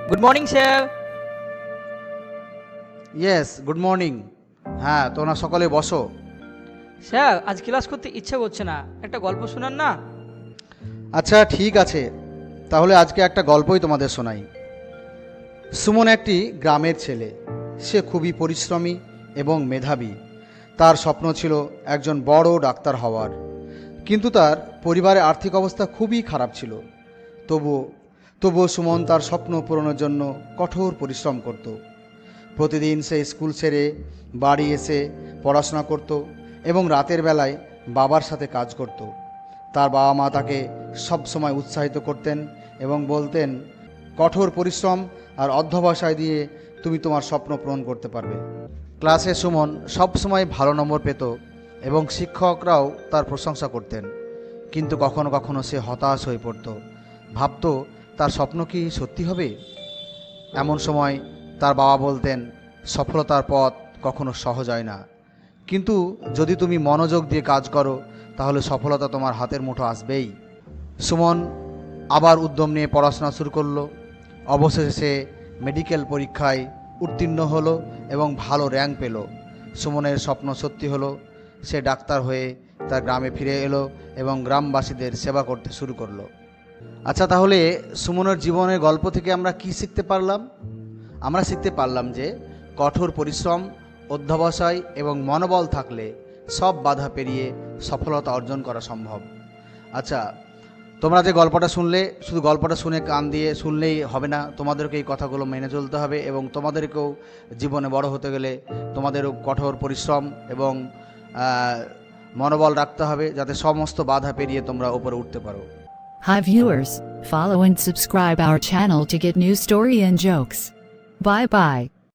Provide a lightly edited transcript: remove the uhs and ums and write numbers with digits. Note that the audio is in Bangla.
Good morning sir. Yes, good morning. হ্যাঁ, তোমরা সকলে বসো। স্যার আজ ক্লাস করতে ইচ্ছা করছে না, একটা গল্প শোনান না। আচ্ছা ঠিক আছে, তাহলে আজকে একটা গল্পই তোমাদের শোনাই। সুমন একটি গ্রামের ছেলে। সে খুবই পরিশ্রমী এবং মেধাবী। তার স্বপ্ন ছিল একজন বড় ডাক্তার হওয়ার, কিন্তু তার পরিবারের আর্থিক অবস্থা খুবই খারাপ ছিল। তবুও সুমন তার স্বপ্ন পূরণের জন্য কঠোর পরিশ্রম করত। প্রতিদিন সে স্কুল ছেড়ে বাড়ি এসে পড়াশোনা করত এবং রাতের বেলায় বাবার সাথে কাজ করত। তার বাবা মা তাকে সবসময় উৎসাহিত করতেন এবং বলতেন, কঠোর পরিশ্রম আর অধ্যবসায় দিয়ে তুমি তোমার স্বপ্ন পূরণ করতে পারবে। ক্লাসে সুমন সবসময় ভালো নম্বর পেত এবং শিক্ষকরাও তার প্রশংসা করতেন। কিন্তু কখনো কখনো সে হতাশ হয়ে পড়ত, ভাবত তার স্বপ্ন কি সত্যি হবে। এমন সময় তার বাবা বলতেন, সফলতার পথ কখনো সহজ হয় না, কিন্তু যদি তুমি মনোযোগ দিয়ে কাজ করো তাহলে সফলতা তোমার হাতের মুঠো আসবেই। সুমন আবার উদ্যম নিয়ে পড়াশোনা শুরু করলো। অবশেষে সে মেডিকেল পরীক্ষায় উত্তীর্ণ হলো এবং ভালো র্যাঙ্ক পেল। সুমনের স্বপ্ন সত্যি হলো। সে ডাক্তার হয়ে তার গ্রামে ফিরে এলো এবং গ্রামবাসীদের সেবা করতে শুরু করলো। আচ্ছা, তাহলে সুমনের জীবনের গল্প থেকে আমরা কি শিখতে পারলাম? আমরা শিখতে পারলাম যে কঠোর পরিশ্রম, অধ্যবসায় এবং মনোবল থাকলে সব বাধা পেরিয়ে সফলতা অর্জন করা সম্ভব। আচ্ছা, তোমরা যে গল্পটা শুনলে, শুধু গল্পটা শুনে কান দিয়ে শুনলেই হবে না, তোমাদেরকে এই কথাগুলো মেনে চলতে হবে এবং তোমাদেরকেও জীবনে বড় হতে গেলে তোমাদেরও কঠোর পরিশ্রম এবং মনোবল রাখতে হবে, যাতে সমস্ত বাধা পেরিয়ে তোমরা উপরে উঠতে পারো। Hi viewers, follow and subscribe our channel to get new story and jokes. Bye bye.